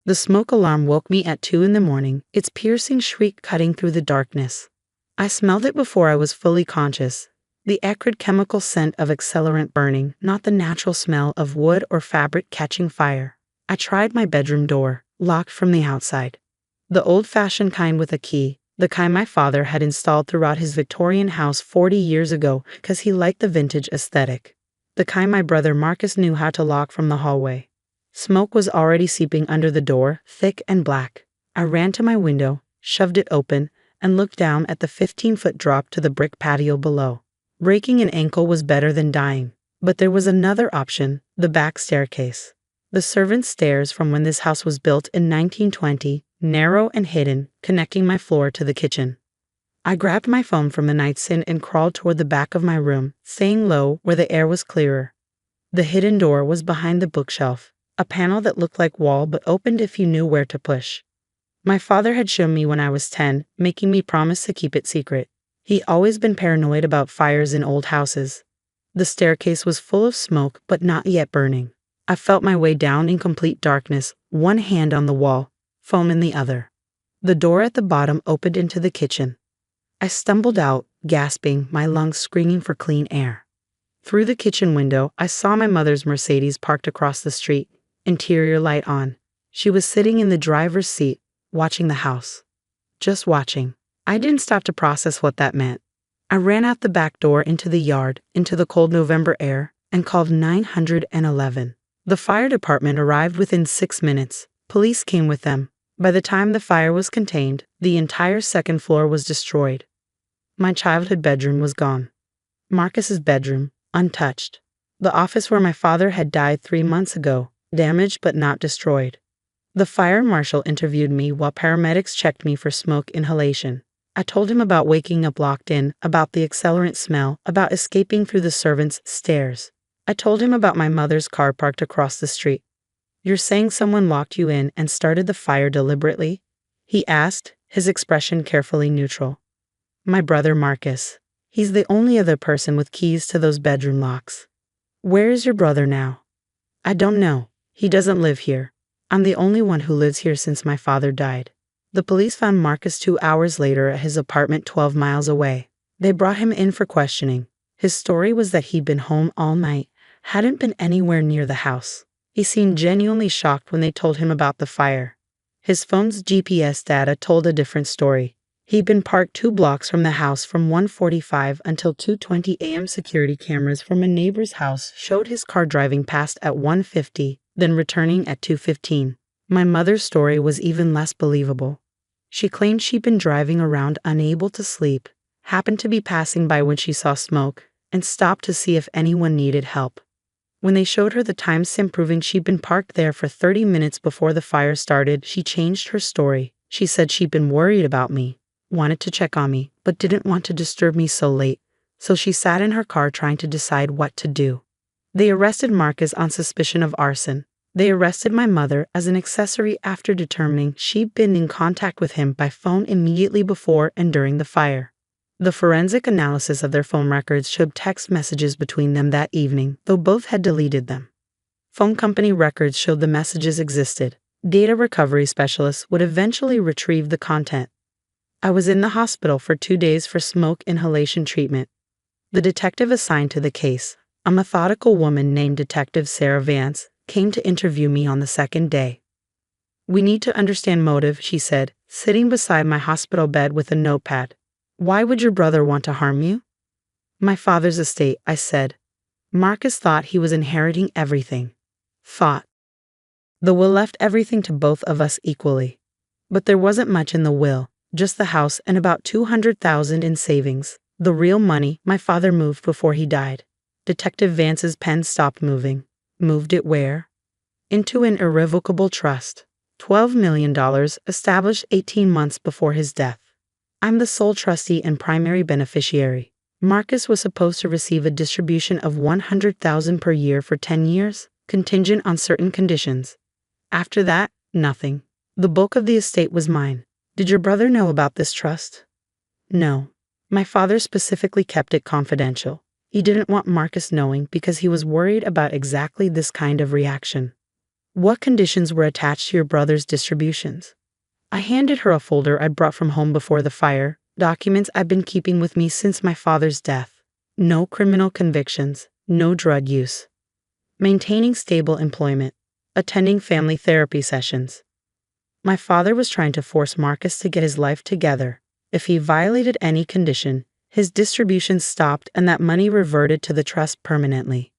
The smoke alarm woke me at 2 in the morning, its piercing shriek cutting through the darkness. I smelled it before I was fully conscious. The acrid chemical scent of accelerant burning, not the natural smell of wood or fabric catching fire. I tried my bedroom door, locked from the outside. The old-fashioned kind with a key, the kind my father had installed throughout his Victorian house 40 years ago because he liked the vintage aesthetic. The kind my brother Marcus knew how to lock from the hallway. Smoke was already seeping under the door, thick and black. I ran to my window, shoved it open, and looked down at the 15-foot drop to the brick patio below. Breaking an ankle was better than dying. But there was another option, the back staircase. The servants' stairs from when this house was built in 1920, narrow and hidden, connecting my floor to the kitchen. I grabbed my phone from the nightstand and crawled toward the back of my room, staying low where the air was clearer. The hidden door was behind the bookshelf, a panel that looked like wall but opened if you knew where to push. My father had shown me when I was 10, making me promise to keep it secret. He'd always been paranoid about fires in old houses. The staircase was full of smoke but not yet burning. I felt my way down in complete darkness, one hand on the wall, phone in the other. The door at the bottom opened into the kitchen. I stumbled out, gasping, my lungs screaming for clean air. Through the kitchen window, I saw my mother's Mercedes parked across the street, interior light on. She was sitting in the driver's seat, watching the house. Just watching. I didn't stop to process what that meant. I ran out the back door into the yard, into the cold November air, and called 911. The fire department arrived within 6 minutes. Police came with them. By the time the fire was contained, the entire second floor was destroyed. My childhood bedroom was gone. Marcus's bedroom, untouched. The office where my father had died 3 months ago, damaged but not destroyed. The fire marshal interviewed me while paramedics checked me for smoke inhalation. I told him about waking up locked in, about the accelerant smell, about escaping through the servants' stairs. I told him about my mother's car parked across the street. "You're saying someone locked you in and started the fire deliberately?" he asked, his expression carefully neutral. "My brother Marcus. He's the only other person with keys to those bedroom locks." "Where is your brother now?" "I don't know. He doesn't live here. I'm the only one who lives here since my father died." The police found Marcus 2 hours later at his apartment 12 miles away. They brought him in for questioning. His story was that he'd been home all night, hadn't been anywhere near the house. He seemed genuinely shocked when they told him about the fire. His phone's GPS data told a different story. He'd been parked 2 blocks from the house from 1:45 until 2:20 a.m. Security cameras from a neighbor's house showed his car driving past at 1:50, then returning at 2:15. My mother's story was even less believable. She claimed she'd been driving around unable to sleep, happened to be passing by when she saw smoke, and stopped to see if anyone needed help. When they showed her the timestamp proving she'd been parked there for 30 minutes before the fire started, she changed her story. She said she'd been worried about me, wanted to check on me, but didn't want to disturb me so late, so she sat in her car trying to decide what to do. They arrested Marcus on suspicion of arson. They arrested my mother as an accessory after determining she'd been in contact with him by phone immediately before and during the fire. The forensic analysis of their phone records showed text messages between them that evening, though both had deleted them. Phone company records showed the messages existed. Data recovery specialists would eventually retrieve the content. I was in the hospital for 2 days for smoke inhalation treatment. The detective assigned to the case, a methodical woman named Detective Sarah Vance, came to interview me on the second day. "We need to understand motive," she said, sitting beside my hospital bed with a notepad. "Why would your brother want to harm you?" "My father's estate," I said. Marcus thought he was inheriting everything. Thought. The will left everything to both of us equally. But there wasn't much in the will, just the house and about $200,000 in savings. The real money my father moved before he died. Detective Vance's pen stopped moving. Moved it where? Into an irrevocable trust. $12 million established 18 months before his death. I'm the sole trustee and primary beneficiary. Marcus was supposed to receive a distribution of $100,000 per year for 10 years, contingent on certain conditions. After that, nothing. The bulk of the estate was mine. Did your brother know about this trust? No. My father specifically kept it confidential. He didn't want Marcus knowing because he was worried about exactly this kind of reaction. What conditions were attached to your brother's distributions? I handed her a folder I brought from home before the fire, documents I've been keeping with me since my father's death. No criminal convictions, no drug use. Maintaining stable employment. Attending family therapy sessions. My father was trying to force Marcus to get his life together. If he violated any condition, his distributions stopped and that money reverted to the trust permanently.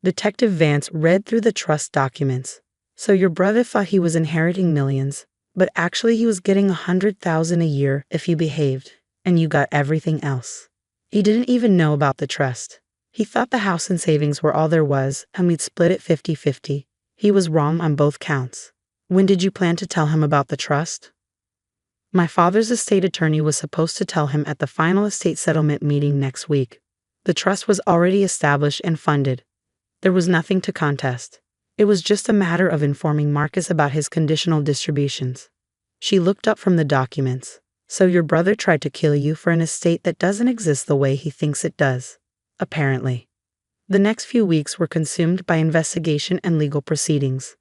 Detective Vance read through the trust documents. So your brother thought he was inheriting millions, but actually he was getting $100,000 a year if you behaved, and you got everything else. He didn't even know about the trust. He thought the house and savings were all there was, and we'd split it 50-50. He was wrong on both counts. When did you plan to tell him about the trust? My father's estate attorney was supposed to tell him at the final estate settlement meeting next week. The trust was already established and funded. There was nothing to contest. It was just a matter of informing Marcus about his conditional distributions. She looked up from the documents. So your brother tried to kill you for an estate that doesn't exist the way he thinks it does. Apparently. The next few weeks were consumed by investigation and legal proceedings.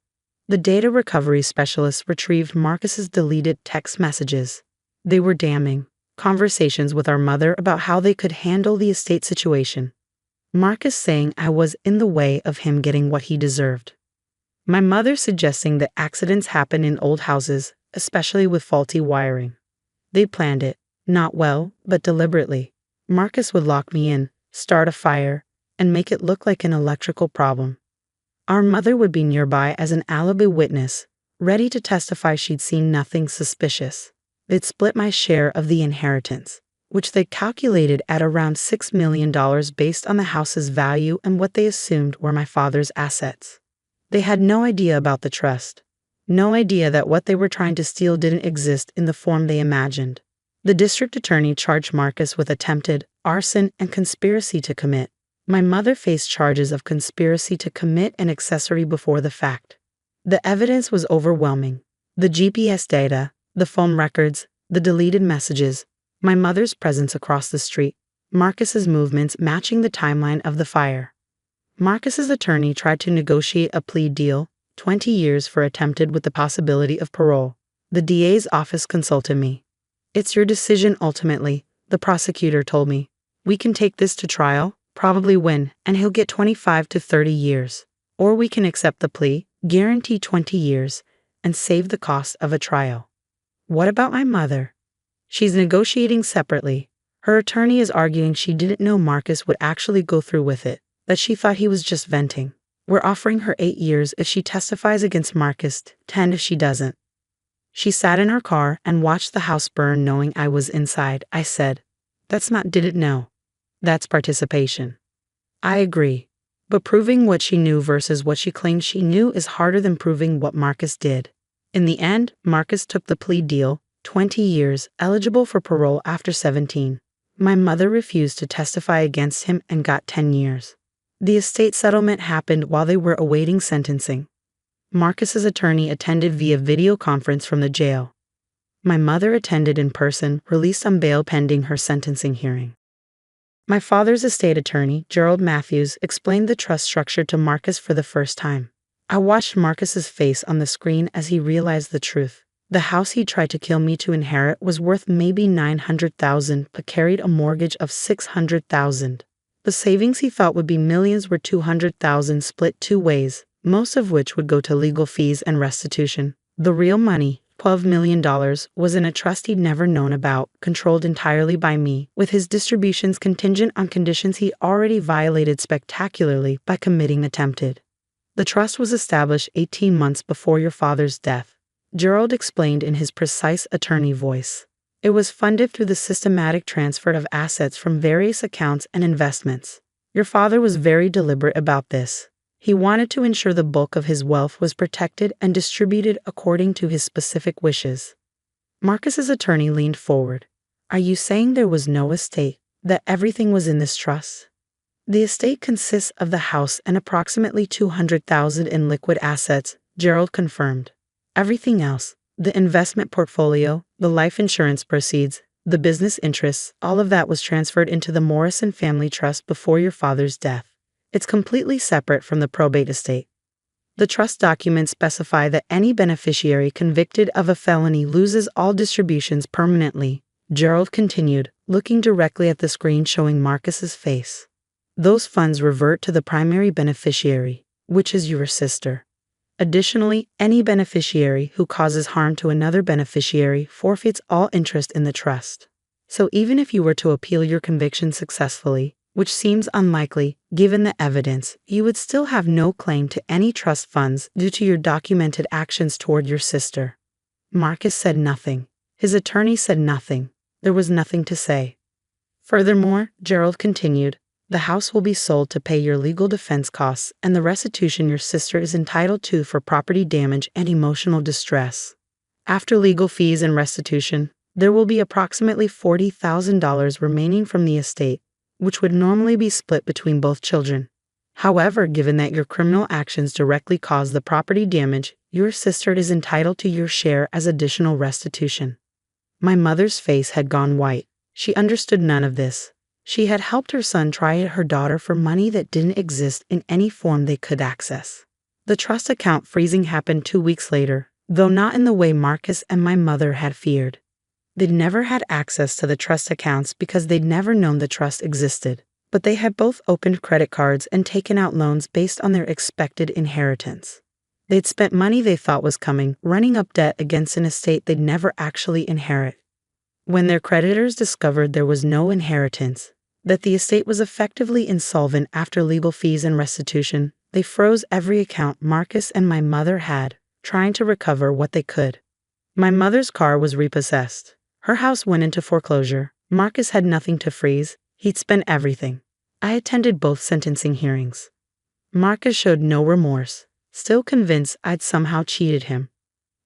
The data recovery specialists retrieved Marcus's deleted text messages. They were damning. Conversations with our mother about how they could handle the estate situation. Marcus saying I was in the way of him getting what he deserved. My mother suggesting that accidents happen in old houses, especially with faulty wiring. They planned it, not well, but deliberately. Marcus would lock me in, start a fire, and make it look like an electrical problem. Our mother would be nearby as an alibi witness, ready to testify she'd seen nothing suspicious. They'd split my share of the inheritance, which they calculated at around $6 million based on the house's value and what they assumed were my father's assets. They had no idea about the trust. No idea that what they were trying to steal didn't exist in the form they imagined. The district attorney charged Marcus with attempted arson and conspiracy to commit. My mother faced charges of conspiracy to commit and accessory before the fact. The evidence was overwhelming. The GPS data, the phone records, the deleted messages, my mother's presence across the street, Marcus's movements matching the timeline of the fire. Marcus's attorney tried to negotiate a plea deal, 20 years for attempted with the possibility of parole. The DA's office consulted me. It's your decision ultimately, the prosecutor told me. We can take this to trial, probably win, and he'll get 25 to 30 years. Or we can accept the plea, guarantee 20 years, and save the cost of a trial. What about my mother? She's negotiating separately. Her attorney is arguing she didn't know Marcus would actually go through with it, that she thought he was just venting. We're offering her 8 years if she testifies against Marcus, 10 if she doesn't. She sat in her car and watched the house burn knowing I was inside. I said, that's not didn't know. That's participation. I agree. But proving what she knew versus what she claimed she knew is harder than proving what Marcus did. In the end, Marcus took the plea deal, 20 years, eligible for parole after 17. My mother refused to testify against him and got 10 years. The estate settlement happened while they were awaiting sentencing. Marcus's attorney attended via video conference from the jail. My mother attended in person, released on bail pending her sentencing hearing. My father's estate attorney, Gerald Matthews, explained the trust structure to Marcus for the first time. I watched Marcus's face on the screen as he realized the truth. The house he tried to kill me to inherit was worth maybe $900,000 but carried a mortgage of $600,000. The savings he thought would be millions were $200,000 split 2 ways, most of which would go to legal fees and restitution. The real money, $12 million, was in a trust he'd never known about, controlled entirely by me, with his distributions contingent on conditions he already violated spectacularly by committing attempted. The trust was established 18 months before your father's death, Gerald explained in his precise attorney voice. It was funded through the systematic transfer of assets from various accounts and investments. Your father was very deliberate about this. He wanted to ensure the bulk of his wealth was protected and distributed according to his specific wishes. Marcus's attorney leaned forward. Are you saying there was no estate, that everything was in this trust? The estate consists of the house and approximately $200,000 in liquid assets, Gerald confirmed. Everything else, the investment portfolio, the life insurance proceeds, the business interests, all of that was transferred into the Morrison family trust before your father's death. It's completely separate from the probate estate. The trust documents specify that any beneficiary convicted of a felony loses all distributions permanently, Gerald continued, looking directly at the screen showing Marcus's face. Those funds revert to the primary beneficiary, which is your sister. Additionally, any beneficiary who causes harm to another beneficiary forfeits all interest in the trust. So even if you were to appeal your conviction successfully, which seems unlikely given the evidence, you would still have no claim to any trust funds due to your documented actions toward your sister. Marcus said nothing. His attorney said nothing. There was nothing to say. Furthermore, Gerald continued, the house will be sold to pay your legal defense costs and the restitution your sister is entitled to for property damage and emotional distress. After legal fees and restitution, there will be approximately $40,000 remaining from the estate, which would normally be split between both children. However, given that your criminal actions directly caused the property damage, your sister is entitled to your share as additional restitution. My mother's face had gone white. She understood none of this. She had helped her son try her daughter for money that didn't exist in any form they could access. The trust account freezing happened 2 weeks later, though not in the way Marcus and my mother had feared. They'd never had access to the trust accounts because they'd never known the trust existed, but they had both opened credit cards and taken out loans based on their expected inheritance. They'd spent money they thought was coming, running up debt against an estate they'd never actually inherit. When their creditors discovered there was no inheritance, that the estate was effectively insolvent after legal fees and restitution, they froze every account Marcus and my mother had, trying to recover what they could. My mother's car was repossessed. Her house went into foreclosure. Marcus had nothing to freeze. He'd spent everything. I attended both sentencing hearings. Marcus showed no remorse, still convinced I'd somehow cheated him.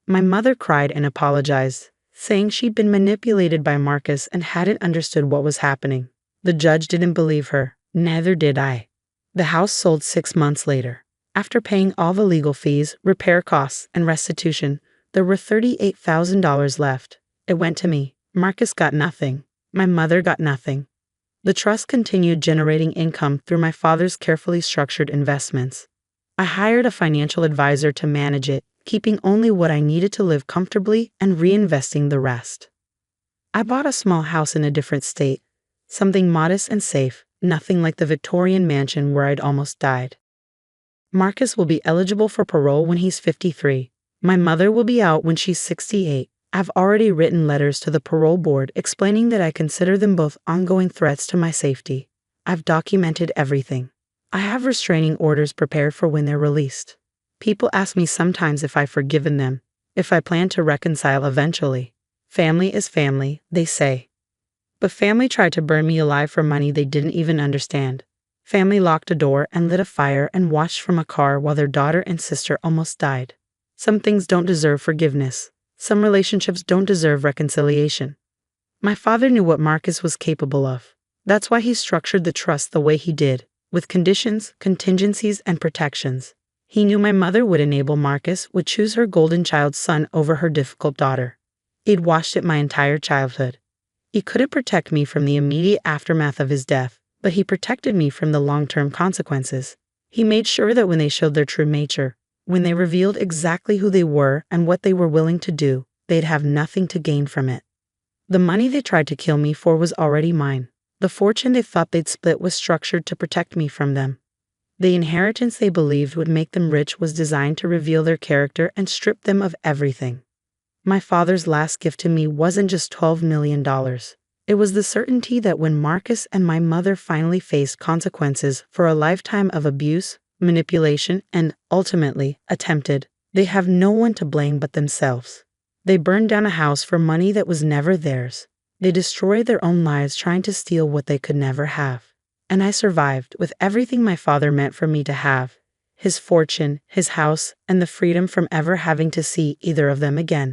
My mother cried and apologized, saying she'd been manipulated by Marcus and hadn't understood what was happening. The judge didn't believe her. Neither did I. The house sold 6 months later. After paying all the legal fees, repair costs, and restitution, there were $38,000 left. It went to me. Marcus got nothing. My mother got nothing. The trust continued generating income through my father's carefully structured investments. I hired a financial advisor to manage it, keeping only what I needed to live comfortably and reinvesting the rest. I bought a small house in a different state, something modest and safe, nothing like the Victorian mansion where I'd almost died. Marcus will be eligible for parole when he's 53. My mother will be out when she's 68. I've already written letters to the parole board explaining that I consider them both ongoing threats to my safety. I've documented everything. I have restraining orders prepared for when they're released. People ask me sometimes if I've forgiven them, if I plan to reconcile eventually. Family is family, they say. But family tried to burn me alive for money they didn't even understand. Family locked a door and lit a fire and watched from a car while their daughter and sister almost died. Some things don't deserve forgiveness. Some relationships don't deserve reconciliation. My father knew what Marcus was capable of. That's why he structured the trust the way he did, with conditions, contingencies, and protections. He knew my mother would enable Marcus would choose her golden child son over her difficult daughter. He'd watched it my entire childhood. He couldn't protect me from the immediate aftermath of his death, but he protected me from the long-term consequences. He made sure that when they showed their true nature, when they revealed exactly who they were and what they were willing to do, they'd have nothing to gain from it. The money they tried to kill me for was already mine. The fortune they thought they'd split was structured to protect me from them. The inheritance they believed would make them rich was designed to reveal their character and strip them of everything. My father's last gift to me wasn't just $12 million. It was the certainty that when Marcus and my mother finally faced consequences for a lifetime of abuse, manipulation, and, ultimately, attempted, they have no one to blame but themselves. They burned down a house for money that was never theirs. They destroyed their own lives trying to steal what they could never have. And I survived with everything my father meant for me to have: his fortune, his house, and the freedom from ever having to see either of them again.